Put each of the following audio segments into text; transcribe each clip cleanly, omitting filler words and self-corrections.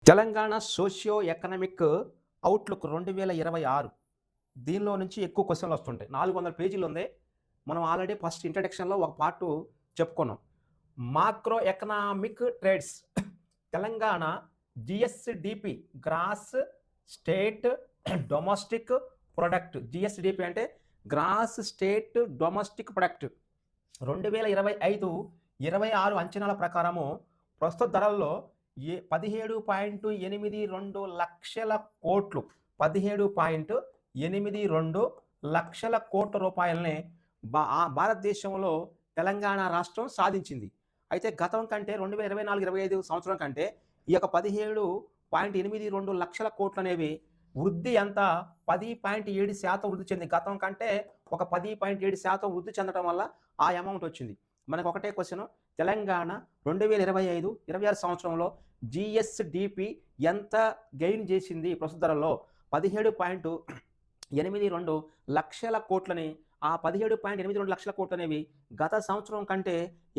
Telangana socio economic outlook 2026 దీనిలో నుంచి ఎక్కువ క్వెషన్‌లు వస్తుంటాయి. 400 పేజీలు ఉంది. మనం ఆల్రెడీ ఫస్ట్ ఇంట్రడక్షన్‌లో ఒక పార్ట్ చెప్పుకున్నాం. Macro economic trades Telangana GSDP gross state domestic product. GSDP అంటే గ్రాస్ స్టేట్ డొమెస్టిక్ ప్రొడక్ట్ 2025, 26 అంచనాల ప్రకారము ప్రస్తుత ధరల్లో 17.82 లక్షల కోట్లు 17.82 లక్షల కోట్ల రూపాయలని భారతదేశంలో తెలంగాణ రాష్ట్రం సాధించింది. అయితే గతం కంటే 2024, 25 సంవత్సరం కంటే ఈ యొక్క 17.82 లక్షల కోట్లనేవి వృద్ధి ఎంత 10.7% వృద్ధి చెందింది. గతం కంటే ఒక 10.7% వృద్ధి చెందడం వల్ల ఆ అమౌంట్ వచ్చింది. మనకు ఒకటే క్వెషన్, తెలంగాణ 2025, 26 సంవత్సరంలో జీఎస్‌డిపి ఎంత గెయిన్ చేసింది ప్రస్తుత ధరల్లో? 17.82 లక్షల కోట్లని. ఆ 17.82 లక్షల కోట్లనేవి గత సంవత్సరం కంటే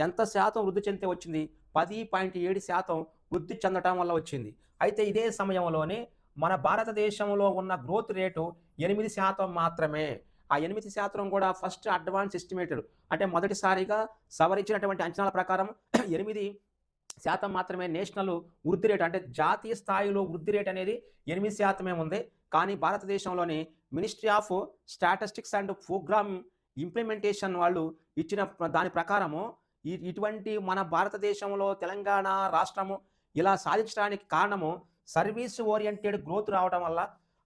ఎంత శాతం వృద్ధి చెందితే వచ్చింది? 10.7% వృద్ధి చెందటం వల్ల వచ్చింది. అయితే ఇదే సమయంలోనే మన భారతదేశంలో ఉన్న గ్రోత్ రేటు 8% మాత్రమే. ఆ 8% కూడా ఫస్ట్ అడ్వాన్స్ ఎస్టిమేటెడ్ అంటే మొదటిసారిగా సవరించినటువంటి అంచనాల ప్రకారం 8% మాత్రమే నేషనల్ వృద్ధి రేటు అంటే జాతీయ స్థాయిలో వృద్ధి రేటు అనేది 8% ఉంది. కానీ భారతదేశంలోని ministry of statistics and programme implementation వాళ్ళు ఇచ్చిన దాని ప్రకారము ఇటువంటి మన భారతదేశంలో తెలంగాణ రాష్ట్రము ఇలా సాధించడానికి కారణము సర్వీస్ ఓరియంటెడ్ గ్రోత్ రావడం వల్ల,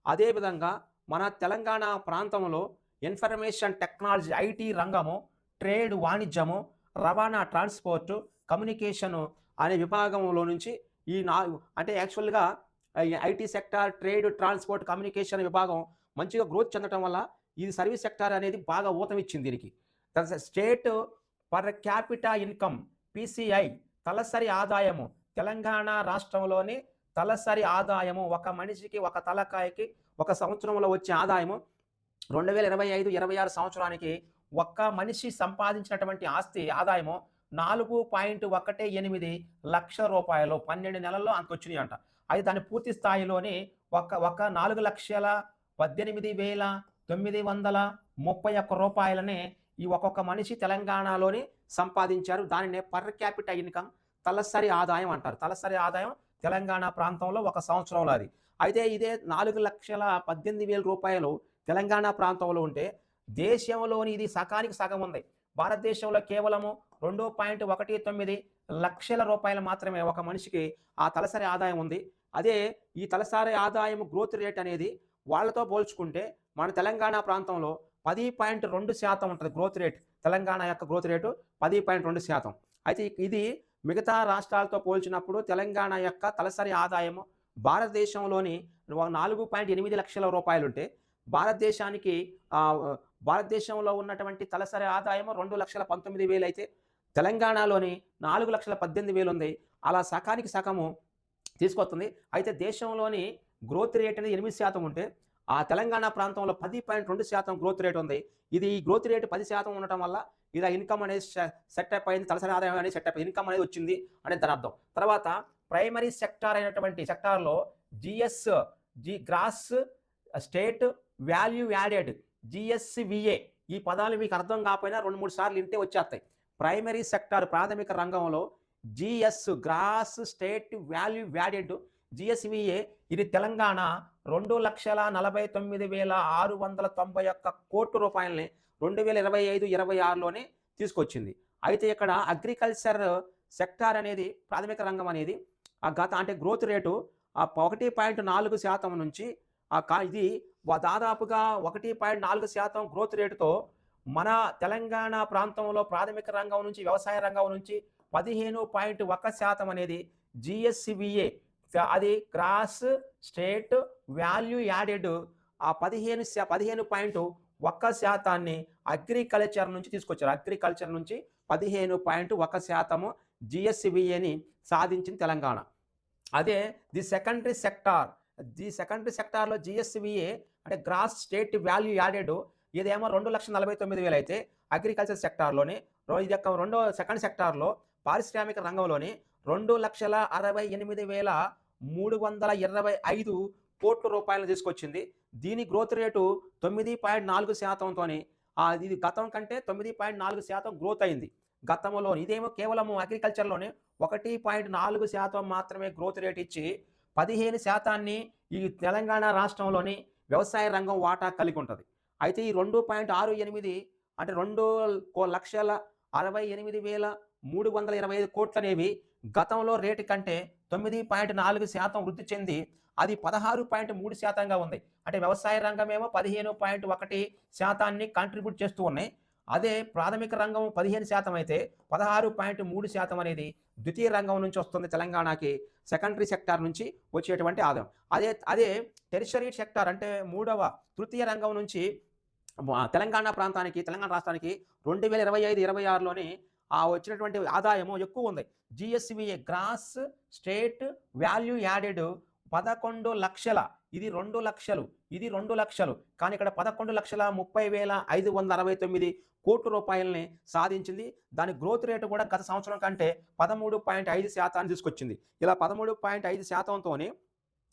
అదేవిధంగా మన తెలంగాణ ప్రాంతంలో ఇన్ఫర్మేషన్ టెక్నాలజీ ఐటీ రంగము, ట్రేడ్ వాణిజ్యము, రవాణా ట్రాన్స్పోర్టు, కమ్యూనికేషను అనే విభాగంలో నుంచి అంటే యాక్చువల్‌గా IT sector, trade, transport, communication విభాగం మంచిగా గ్రోత్ చెందటం వల్ల ఇది సర్వీస్ సెక్టార్ అనేది బాగా ఊతమిచ్చింది దీనికి. State per capita income PCI తలసరి ఆదాయము తెలంగాణ రాష్ట్రంలోని తలసరి ఆదాయము ఒక మనిషికి ఒక తలకాయకి ఒక సంవత్సరంలో వచ్చే ఆదాయము 2025, 26 సంవత్సరానికి ఒక్క మనిషి సంపాదించినటువంటి ఆదాయము 4.18 లక్షల రూపాయలు. 12 నెలల్లో అంత వచ్చినాయి అంట. అయితే దాని పూర్తి స్థాయిలోని ఒక 4,18,931 రూపాయలనే ఈ ఒక్కొక్క మనిషి తెలంగాణలోని సంపాదించారు. దానినే పర్ క్యాపిటా ఇన్కమ్ తలసరి ఆదాయం అంటారు. తలసరి ఆదాయం తెలంగాణ ప్రాంతంలో ఒక సంవత్సరంలో అది. అయితే ఇదే 4,18,000 రూపాయలు తెలంగాణ ప్రాంతంలో ఉంటే దేశంలోని ఇది సగానికి సగం ఉంది. భారతదేశంలో కేవలము 2.19 లక్షల రూపాయలు మాత్రమే ఒక మనిషికి ఆ తలసరి ఆదాయం ఉంది. అదే ఈ తలసరి ఆదాయం గ్రోత్ రేట్ అనేది వాళ్ళతో పోల్చుకుంటే మన తెలంగాణ ప్రాంతంలో 10.2% ఉంటుంది గ్రోత్ రేట్. తెలంగాణ యొక్క గ్రోత్ రేటు 10.2%. అయితే ఇది మిగతా రాష్ట్రాలతో పోల్చినప్పుడు తెలంగాణ యొక్క తలసరి ఆదాయము భారతదేశంలోని 4.8 లక్షల రూపాయలుంటే భారతదేశంలో ఉన్నటువంటి తలసరి ఆదాయం 2,19,000 అయితే తెలంగాణలోని 4,18,000 ఉంది. అలా సకానికి సగము తీసుకొస్తుంది. అయితే దేశంలోని గ్రోత్ రేట్ అనేది 8% ఉంటే ఆ తెలంగాణ ప్రాంతంలో 10.2% గ్రోత్ రేట్ ఉంది. ఇది ఈ గ్రోత్ రేట్ 10% ఉండటం వల్ల ఇలా ఇన్కమ్ అనేది సెటప్ అయింది. తలసరి ఆదాయం అనేది సెటప్ అయింది. ఇన్కమ్ అనేది వచ్చింది అనేది దాని అర్థం. తర్వాత ప్రైమరీ సెక్టార్ అయినటువంటి సెక్టార్లో గ్రాస్ స్టేట్ వాల్యూ యాడెడ్ జీఎస్‌విఏ ఈ పదాలు మీకు అర్థం కాకపోయినా 2, 3 సార్లు వింటే వచ్చేస్తాయి. ప్రైమరీ సెక్టార్ ప్రాథమిక రంగంలో గ్రాస్ స్టేట్ వాల్యూ యాడెడ్ జీఎస్‌విఏ ఇది తెలంగాణ 2,49,691 కోట్ల రూపాయలని 2025, 26లోనే తీసుకొచ్చింది. అయితే ఇక్కడ అగ్రికల్చర్ సెక్టార్ అనేది ప్రాథమిక రంగం అనేది అంటే గ్రోత్ రేటు 1.4% నుంచి ఇది దాదాపుగా 1.4% గ్రోత్ రేటుతో మన తెలంగాణ ప్రాంతంలో ప్రాథమిక రంగం నుంచి వ్యవసాయ రంగం నుంచి 15.1% అనేది జీఎస్‌విఏ అది గ్రాస్ స్టేట్ వాల్యూ యాడెడ్ ఆ 15.1% అగ్రికల్చర్ నుంచి తీసుకొచ్చారు. అగ్రికల్చర్ నుంచి 15.1% జీఎస్‌విఏని సాధించింది తెలంగాణ. అదే ది సెకండరీ సెక్టార్లో జీఎస్‌విఏ అంటే గ్రాస్ స్టేట్ వాల్యూ యాడెడ్ ఇదేమో 2,49,000 అయితే అగ్రికల్చర్ సెక్టార్లోని ఇది యొక్క సెకండ్ సెక్టార్లో పారిశ్రామిక రంగంలోని 2,68,3 325 కోట్ల రూపాయలు తీసుకొచ్చింది. దీని గ్రోత్ రేటు 9.4%తోని ఇది గతం కంటే 9.4% గ్రోత్ అయింది. గతంలో ఇదేమో కేవలము అగ్రికల్చర్‌లోనే 1.4% మాత్రమే గ్రోత్ రేట్ ఇచ్చి 15% ఈ తెలంగాణ రాష్ట్రంలోని వ్యవసాయ రంగం వాటా కలిగి ఉంటది. అయితే ఈ 2.68 అంటే 2,68,325 కోట్లనేవి గతంలో రేటు కంటే 9.4% వృద్ధి చెంది అది 16.3%గా ఉంది. అంటే వ్యవసాయ రంగమేమో 15.1% కాంట్రిబ్యూట్ చేస్తూ ఉన్నాయి. అదే ప్రాథమిక రంగం 15% అయితే 16.3% అనేది ద్వితీయ రంగం నుంచి వస్తుంది తెలంగాణకి. సెకండరీ సెక్టార్ నుంచి వచ్చేటువంటి ఆదాయం. అదే టెరిషరీ సెక్టార్ అంటే తృతీయ రంగం నుంచి తెలంగాణ రాష్ట్రానికి 2025-26లోని వచ్చినటువంటి ఆదాయము ఎక్కువ ఉంది. జీఎస్వీఏ గ్రాస్ స్టేట్ వాల్యూ యాడెడ్ 11 లక్షల, ఇది 2 లక్షలు, ఇది 2 లక్షలు. కానీ ఇక్కడ 11,30,569 కోట్ల రూపాయలని సాధించింది. దాని గ్రోత్ రేటు కూడా గత సంవత్సరం కంటే 13.5% తీసుకొచ్చింది. ఇలా 13.5%తోని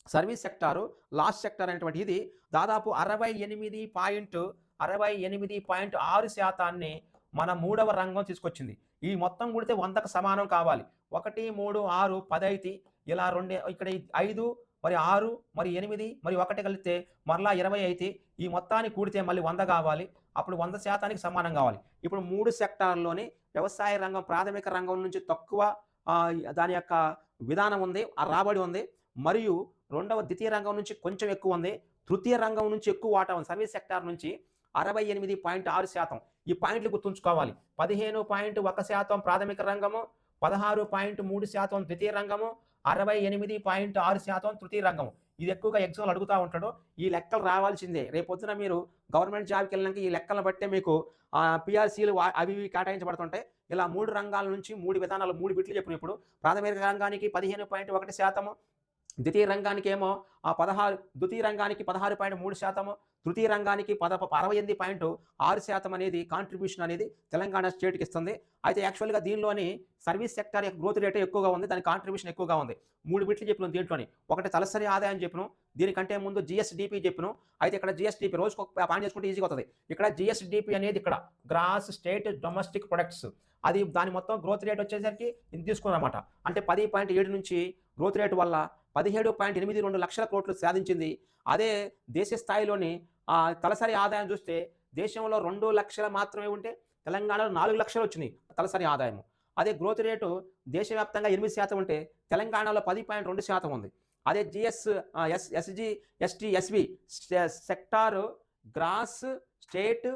సర్వీస్ సెక్టారు, లాస్ట్ సెక్టార్ అనేటువంటి ఇది దాదాపు 68.6% మన మూడవ రంగం తీసుకొచ్చింది. ఈ మొత్తం కూడితే 100కు సమానం కావాలి. 1, 3, 6, 10 అయితే ఇలా ఇక్కడ 5 మరి 6 మరి 8 మరి 1 కలిపితే మరలా 20 అయితే ఈ మొత్తాన్ని కూడితే మళ్ళీ 100 కావాలి. అప్పుడు 100%కి సమానం కావాలి. ఇప్పుడు 3 సెక్టార్‌లోని వ్యవసాయ రంగం ప్రాథమిక రంగం నుంచి తక్కువ దాని యొక్క విధానం ఉంది, రాబడి ఉంది. మరియు ద్వితీయ రంగం నుంచి కొంచెం ఎక్కువ ఉంది. తృతీయ రంగం నుంచి ఎక్కువ వాటా ఉంది. సర్వీస్ సెక్టార్ నుంచి 68.6%. ఈ పాయింట్లు గుర్తుంచుకోవాలి. 15.1% ప్రాథమిక రంగము, 16.3% ద్వితీయ రంగము, 68.6% తృతీయ రంగము. ఇది ఎక్కువగా ఎగ్జామ్‌లో అడుగుతా ఉంటాడు. ఈ లెక్కలు రావాల్సిందే. రేపొద్దున మీరు గవర్నమెంట్ జాబ్‌కి వెళ్ళినాక ఈ లెక్కలను బట్టే మీకు పీఆర్సీలు అవి ఇవి కేటాయించబడుతుంటాయి. ఇలా 3 రంగాల నుంచి 3 విధానాలు 3 బిట్లు చెప్పిన ఇప్పుడు ప్రాథమిక రంగానికి 15.1%, ద్వితీయ రంగానికి ఏమో 16.3%, తృతీయ రంగానికి 68.6% అనేది కాంట్రిబ్యూషన్ అనేది తెలంగాణ స్టేట్‌కి ఇస్తుంది. అయితే యాక్చువల్‌గా దీనిలోని సర్వీస్ సెక్టార్ యొక్క గ్రోత్ రేటే ఎక్కువగా ఉంది. దాని కాంట్రిబ్యూషన్ ఎక్కువగా ఉంది. 3 బిట్లు చెప్పినాం దీంట్లోని. ఒకటి తలసరి ఆదాయం చెప్పినాం. దీనికంటే ముందు జీఎస్‌డిపి చెప్పినాం. అయితే ఇక్కడ జీఎస్‌డిపి రోజుకు ఒక పాయింట్ చేసుకుంటే ఈజీగా వస్తది. ఇక్కడ జీఎస్‌డిపి అనేది ఇక్కడ గ్రాస్ స్టేట్ డొమెస్టిక్ ప్రొడక్ట్స్. అది దాని మొత్తం గ్రోత్ రేట్ వచ్చేసరికి ఇది తీసుకున్నామన్నమాట. అంటే 10.7 నుంచి గ్రోత్ రేట్ వల్ల 17.82 లక్షల కోట్లు సాధించింది. అదే దేశ స్థాయిలోని తలసరి ఆదాయం చూస్తే దేశంలో 2 లక్షలు మాత్రమే ఉంటే తెలంగాణలో 4 లక్షలు వచ్చినాయి తలసరి ఆదాయం. అదే గ్రోత్ రేటు దేశవ్యాప్తంగా 8% ఉంటే తెలంగాణలో 10.2% ఉంది. అదే SG, ST, SV sector gross state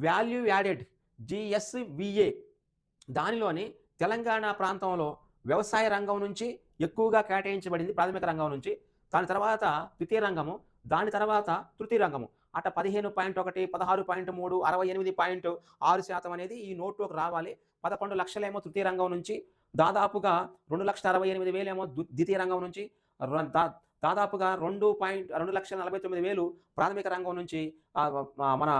value added GSVA దానిలోని తెలంగాణ ప్రాంతంలో వ్యవసాయ రంగం నుంచి ఎక్కువగా కేటాయించబడింది ప్రాథమిక రంగం నుంచి. దాని తర్వాత ద్వితీయ రంగము, దాని తర్వాత తృతీయ రంగము. అట 15.1, 16.3, 68.6% అనేది ఈ నోట్లోకి రావాలి. 11 లక్షలేమో తృతీయ రంగం నుంచి, దాదాపుగా 2,68,000 ఏమో ద్వితీయ రంగం నుంచి, దాదాపుగా 2,49,000 ప్రాథమిక రంగం నుంచి మన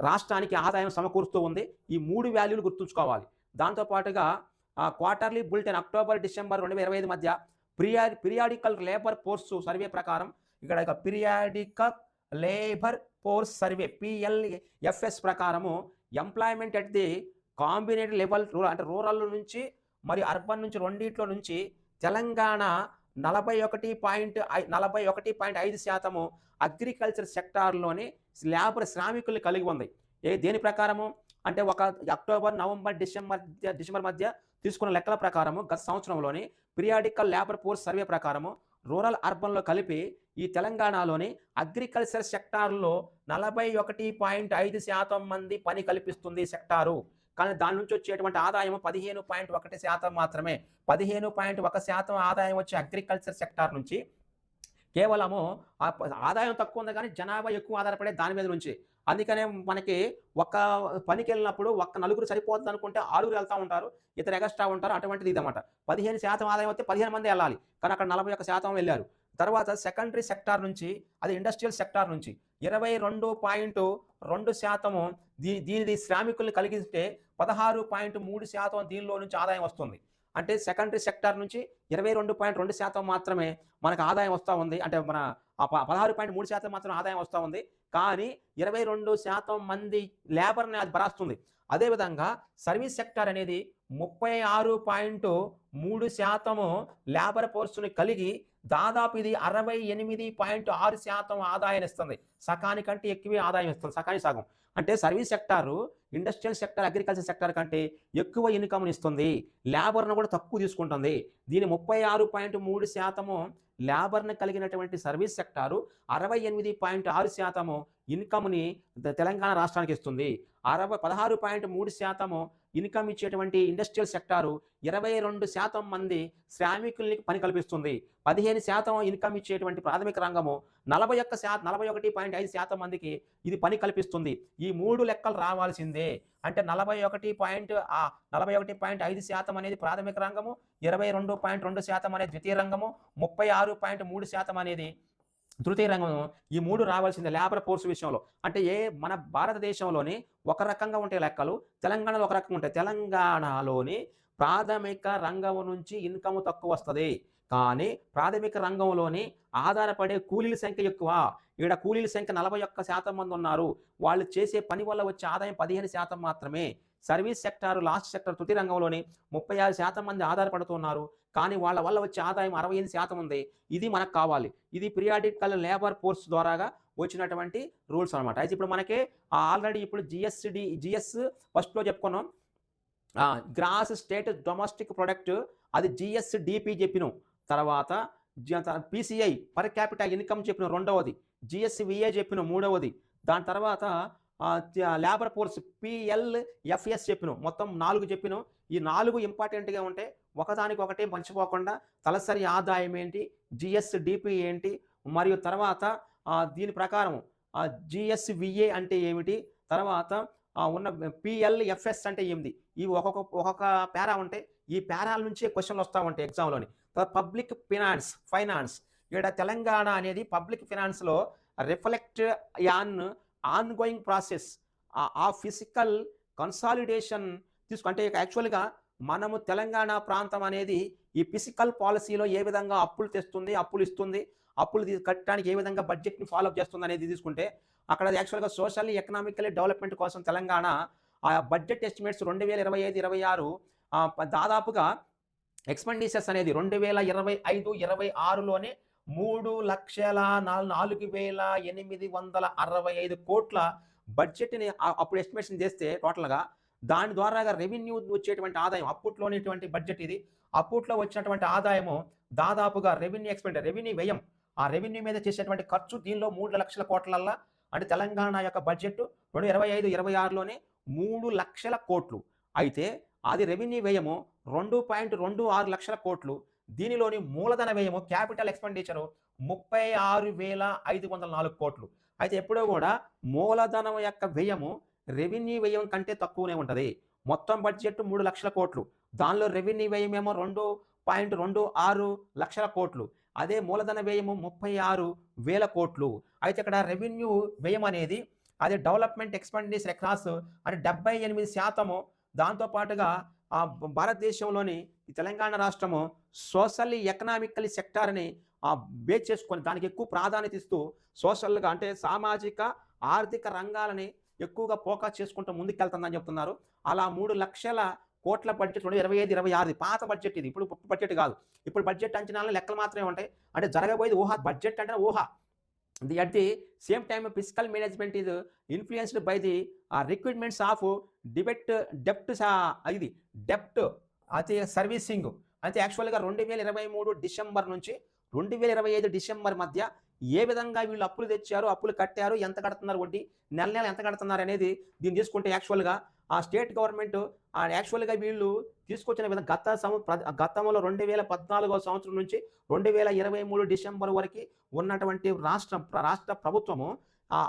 రాష్ట్రానికి ఆదాయం సమకూరుస్తూ ఉంది. ఈ 3 వాల్యూలు గుర్తుంచుకోవాలి. దాంతోపాటుగా క్వార్టర్లీ బులెటిన్ అక్టోబర్ డిసెంబర్ 2025 మధ్య పీరియాడికల్ లేబర్ ఫోర్స్ సర్వే ప్రకారం ఇక్కడ periodical labour force survey PLFS ప్రకారము ఎంప్లాయ్మెంట్ అట్ ది కాంబినేట్ లెవెల్ అంటే రూరల్ నుంచి మరి అర్బన్ నుంచి రెండిట్లో నుంచి తెలంగాణ 41.5% అగ్రికల్చర్ సెక్టార్లోని శ్రామికులు కలిగి ఉంది. దేని ప్రకారము అంటే ఒక అక్టోబర్, నవంబర్, డిసెంబర్ మధ్య తీసుకున్న లెక్కల ప్రకారము గత సంవత్సరంలోని పీరియాడికల్ లేబర్ ఫోర్స్ సర్వే ప్రకారము రూరల్ అర్బన్లో కలిపి ఈ తెలంగాణలోని అగ్రికల్చర్ సెక్టార్లో 41.5% మంది పని కల్పిస్తుంది సెక్టారు. కానీ దాని నుంచి వచ్చేటువంటి ఆదాయం 15.1% మాత్రమే. 15.1% ఆదాయం వచ్చే అగ్రికల్చర్ సెక్టార్ నుంచి కేవలము ఆదాయం తక్కువ ఉంది కానీ జనాభా ఎక్కువ ఆధారపడే దాని మీద నుంచి. అందుకనే మనకి ఒక్క పనికి వెళ్ళినప్పుడు నలుగురు సరిపోతుంది అనుకుంటే 6గురు వెళ్తూ ఉంటారు, ఇతరు ఎగస్ట్రా ఉంటారు. అటువంటిది ఇదన్నమాట. 15% ఆదాయం వస్తే 15 మంది వెళ్ళాలి, కానీ అక్కడ 41% వెళ్ళారు. తర్వాత సెకండరీ సెక్టార్ నుంచి, అది ఇండస్ట్రియల్ సెక్టార్ నుంచి 22.2% దీనిది శ్రామికుల్ని కలిగిస్తే 16.3% దీనిలో నుంచి ఆదాయం వస్తుంది. అంటే సెకండరీ సెక్టార్ నుంచి 22.2% మాత్రమే మనకు ఆదాయం వస్తా ఉంది. అంటే మన 16.3% మాత్రమే ఆదాయం వస్తా ఉంది. కానీ 22% మంది లేబర్‌ని అది భరాస్తుంది. అదేవిధంగా సర్వీస్ సెక్టార్ అనేది 36.3% లేబర్ ఫోర్స్‌ని కలిగి దాదాపు ఇది 68.6% ఆదాయాన్నిస్తుంది. సగానికంటే ఎక్కువే ఆదాయం ఇస్తుంది. సగానికి సగం. అంటే service sector industrial sector, agriculture sector కంటే ఎక్కువ ఇన్‌కమ్‌నిస్తుంది. లేబర్‌ను కూడా తక్కువ తీసుకుంటుంది. దీని 36.3% లేబర్‌ని కలిగినటువంటి సర్వీస్ సెక్టారు 68.6% ఇన్‌కమ్‌ని తెలంగాణ రాష్ట్రానికి ఇస్తుంది. 16.3% ఇన్‌కమ్ ఇచ్చేటువంటి ఇండస్ట్రియల్ సెక్టారు 22% మంది శ్రామికుల్ని పని కల్పిస్తుంది. 15% ఇన్‌కమ్ ఇచ్చేటువంటి ప్రాథమిక రంగము 41.5% మందికి ఇది పని కల్పిస్తుంది. ఈ 3 లెక్కలు రావాల్సిందే. అంటే 41.5% అనేది ప్రాథమిక రంగము, 22.2% అనేది ద్వితీయ రంగము, 36.3% అనేది తృతీయ రంగం. ఈ 3 రావాల్సిందే లేబర్ ఫోర్స్ విషయంలో. అంటే మన భారతదేశంలోని ఒక రకంగా ఉంటే లెక్కలు, తెలంగాణలో ఒక రకంగా ఉంటాయి. తెలంగాణలోని ప్రాథమిక రంగం నుంచి ఇన్‌కమ్ తక్కువొస్తది. కానీ ప్రాథమిక రంగంలోని ఆధారపడే కూలీల సంఖ్య ఎక్కువ. ఈడ కూలీల సంఖ్య 41% మంది ఉన్నారు. వాళ్ళు చేసే పని వల్ల వచ్చే ఆదాయం 15% మాత్రమే. సర్వీస్ సెక్టార్, లాస్ట్ సెక్టార్ తృతీయ రంగంలోని 36% మంది ఆధారపడుతున్నారు. కానీ వాళ్ళ వల్ల వచ్చే ఆదాయం 68% ఉంది. ఇది మనకు కావాలి. ఇది పీరియాడికల్ లేబర్ ఫోర్స్ ద్వారాగా వచ్చినటువంటి రూల్స్ అనమాట. అయితే ఇప్పుడు మనకి ఆల్రెడీ ఇప్పుడు జీఎస్ ఫస్ట్‌లో చెప్పుకున్నాం. గ్రాస్ స్టేట్ డొమెస్టిక్ ప్రొడక్ట్ అది జీఎస్‌డిపి చెప్పినాం. తర్వాత పీసీఐ పర్ క్యాపిటల్ ఇన్‌కమ్ చెప్పినాం రెండవది. జీఎస్‌విఏ చెప్పినాం మూడవది. దాని తర్వాత లేబర్ ఫోర్స్ పీఎల్ఎఫ్ఎస్ చెప్పినాం. మొత్తం 4 చెప్పినాం. ఈ 4 ఇంపార్టెంట్‌గా ఉంటాయి. ఒకదానికొకటి మర్చిపోకుండా తలసరి ఆదాయం ఏంటి, జీఎస్‌డిపి ఏంటి, మరియు తర్వాత దీని ప్రకారం జీఎస్‌విఏ అంటే ఏమిటి, తర్వాత ఉన్న పీఎల్ఎఫ్ఎస్ అంటే ఏమిటి, ఇవి ఒక్కొక్క పారా ఉంటాయి. ఈ పారాల నుంచే క్వశ్చన్లు వస్తూ ఉంటాయి ఎగ్జామ్‌లోని. తర్వాత పబ్లిక్ ఫైనాన్స్ ఇక్కడ తెలంగాణ అనేది పబ్లిక్ ఫినాన్స్‌లో reflect ongoing process uh physical consolidation అంటే యాక్చువల్‌గా మనము తెలంగాణ ప్రాంతం అనేది ఈ ఫిజికల్ పాలసీలో ఏ విధంగా అప్పులు తెస్తుంది, అప్పులు ఇస్తుంది, అప్పులు కట్టడానికి ఏ విధంగా బడ్జెట్‌ని ఫాలో అప్ చేస్తుంది అనేది తీసుకుంటే అక్కడ యాక్చువల్‌గా సోషల్లీ ఎకనామికల్లీ డెవలప్‌మెంట్ కోసం తెలంగాణ బడ్జెట్ ఎస్టిమేట్స్ 2025-26 దాదాపుగా ఎక్స్‌పెండిచర్స్ అనేది 2025-26లోనే 3,04,865 కోట్ల బడ్జెట్‌ని అప్పుడు ఎస్టిమేషన్ చేస్తే టోటల్‌గా దాని ద్వారాగా రెవెన్యూ వచ్చేటువంటి ఆదాయం అప్పట్లోనేటువంటి బడ్జెట్ ఇది. అప్పట్లో వచ్చినటువంటి ఆదాయము దాదాపుగా రెవెన్యూ వ్యయం. ఆ రెవెన్యూ మీద చేసేటువంటి ఖర్చు దీనిలో 3 లక్షల కోట్లల్లా అంటే తెలంగాణ యొక్క బడ్జెట్ 2025-26లోనే 3 లక్షల కోట్లు. అయితే అది రెవెన్యూ వ్యయము 2.26 లక్షల కోట్లు. దీనిలోని మూలధన వ్యయము క్యాపిటల్ ఎక్స్‌పెండిచరు 36,504 కోట్లు. అయితే ఎప్పుడూ కూడా మూలధనం యొక్క వ్యయము రెవెన్యూ వ్యయం కంటే తక్కువనే ఉంటది. మొత్తం బడ్జెట్ 3 లక్షల కోట్లు. దానిలో రెవెన్యూ వ్యయమేమో 2.26 లక్షల కోట్లు. అదే మూలధన వ్యయము 36,000 కోట్లు. అయితే ఇక్కడ రెవెన్యూ వ్యయం అనేది అది డెవలప్‌మెంట్ ఎక్స్‌పెండిచర్ అక్రాస్ అంటే 78%. దాంతో పాటుగా భారతదేశంలోని ఈ తెలంగాణ రాష్ట్రము సోషల్లీ ఎకనామికల్లీ సెక్టార్‌ని బేస్ చేసుకొని దానికి ఎక్కువ ప్రాధాన్యత ఇస్తూ సోషల్‌గా అంటే సామాజిక, ఆర్థిక రంగాలని ఎక్కువగా ఫోకస్ చేసుకుంటూ ముందుకెళ్తుందని చెప్తున్నారు. అలా 3 లక్షల కోట్ల బడ్జెట్ 2025-26 పాత బడ్జెట్ ఇది. ఇప్పుడు బడ్జెట్ కాదు. ఇప్పుడు బడ్జెట్ అంచనాలు లెక్కలు మాత్రమే ఉంటాయి. అంటే జరగబోయేది ఊహ. బడ్జెట్ అంటే ఊహ. At the same time, fiscal management is influenced by the requirements of debt అయితే సర్వీసింగ్ అయితే యాక్చువల్‌గా 2023 డిసెంబర్ నుంచి 2025 డిసెంబర్ మధ్య ఏ విధంగా వీళ్ళు అప్పులు తెచ్చారు, అప్పులు కట్టారు, ఎంత కడుతున్నారు వడ్డీ, నెల ఎంత కడుతున్నారు అనేది దీన్ని తీసుకుంటే యాక్చువల్‌గా స్టేట్ గవర్నమెంట్ యాక్చువల్‌గా వీళ్ళు తీసుకొచ్చిన విధంగా గతంలో 2014 సంవత్సరం నుంచి 2023 డిసెంబర్ వరకు ఉన్నటువంటి రాష్ట్ర ప్రభుత్వము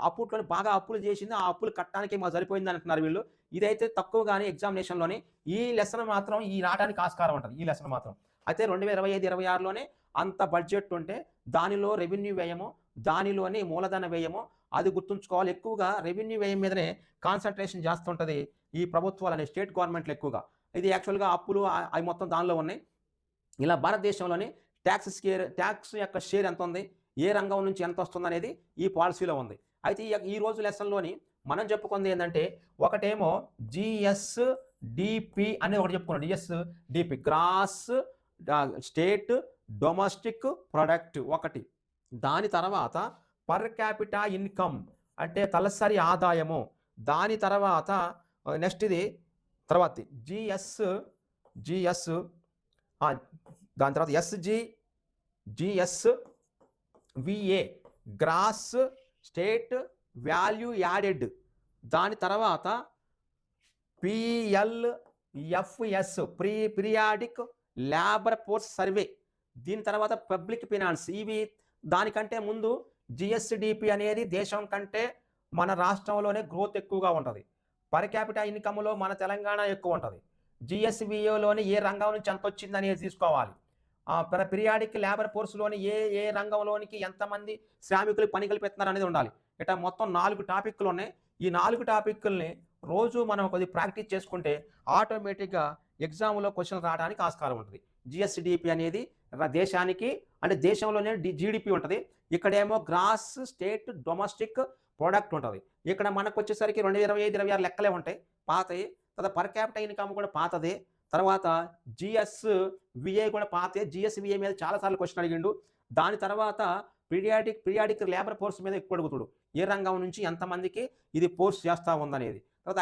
అప్పట్లోనే బాగా అప్పులు చేసింది. ఆ అప్పులు కట్టడానికి మాకు సరిపోయింది అంటున్నారు వీళ్ళు. ఇదైతే తక్కువగానే ఎగ్జామినేషన్‌లోని ఈ లెసన్ మాత్రం ఈ రావడానికి ఆస్కారం ఉంటది. ఈ లెసన్ మాత్రం. అయితే 2025-26లోనే అంత బడ్జెట్ ఉంటే దానిలో రెవెన్యూ వ్యయము, దానిలోని మూలధన వ్యయము అది గుర్తుంచుకోవాలి. ఎక్కువగా రెవెన్యూ వ్యయం మీదనే కాన్సంట్రేషన్ చేస్తుంటది ఈ ప్రభుత్వాలని స్టేట్ గవర్నమెంట్‌లు ఎక్కువగా. ఇది యాక్చువల్గా అప్పులు అవి మొత్తం దానిలో ఉన్నాయి. ఇలా భారతదేశంలోని ట్యాక్స్ యొక్క షేర్ ఎంత ఉంది, ఏ రంగం నుంచి ఎంత వస్తుంది అనేది ఈ పాలసీలో ఉంది. అయితే ఈ రోజు లెసన్లోని మనం చెప్పుకుంది ఏంటంటే, ఒకటేమో జిఎస్డిపి అనేది ఒకటి చెప్పుకున్నాం. GSDP gross state domestic product ఒకటి. దాని తర్వాత పర్ క్యాపిటా ఇన్కమ్ అంటే తలసరి ఆదాయము. దాని తర్వాత నెక్స్ట్ ఇది తర్వాత జిఎస్ దాని తర్వాత GSVA gross state value added. దాని తర్వాత PLFS periodic labour force survey. దీని తర్వాత పబ్లిక్ ఫినాన్స్. ఇవి దానికంటే ముందు జిఎస్డిపి అనేది దేశం కంటే మన రాష్ట్రంలోనే గ్రోత్ ఎక్కువగా ఉంటుంది. పర్ క్యాపిటా ఇన్కమ్లో మన తెలంగాణ ఎక్కువ ఉంటుంది. జిఎస్విఏలోని ఏ రంగం నుంచి ఎంత వచ్చింది అనేది తీసుకోవాలి. పీరియాడిక్ లేబర్ ఫోర్స్లోని ఏ రంగంలోనికి ఎంతమంది శ్రామికులు పని కల్పిస్తున్నారు అనేది ఉండాలి. ఇట్లా మొత్తం 4 టాపిక్లు ఉన్నాయి. ఈ 4 టాపిక్లని రోజు మనం కొద్దిగా ప్రాక్టీస్ చేసుకుంటే ఆటోమేటిక్గా ఎగ్జామ్లో క్వశ్చన్ రావడానికి ఆస్కారం ఉంటుంది. జిఎస్డిపి అనేది దేశానికి అంటే దేశంలోనే జీడిపి ఉంటుంది. ఇక్కడేమో గ్రాస్ స్టేట్ డొమెస్టిక్ ప్రోడక్ట్ ఉంటుంది. ఇక్కడ మనకు వచ్చేసరికి 2025, 26 లెక్కలే ఉంటాయి పాతవి. తర్వాత పర్ క్యాపిటల్ ఇన్కమ్ కూడా పాతదే. తర్వాత జిఎస్విఏ కూడా పాతే. జిఎస్విఏ మీద చాలాసార్లు క్వశ్చన్ అడిగిండు. దాని తర్వాత పీరియాడిక్ లేబర్ ఫోర్స్ మీద ఎక్కువ అడుగుతాడు. ఏ రంగం నుంచి ఎంతమందికి ఇది ఫోర్స్ చేస్తూ ఉందనేది. తర్వాత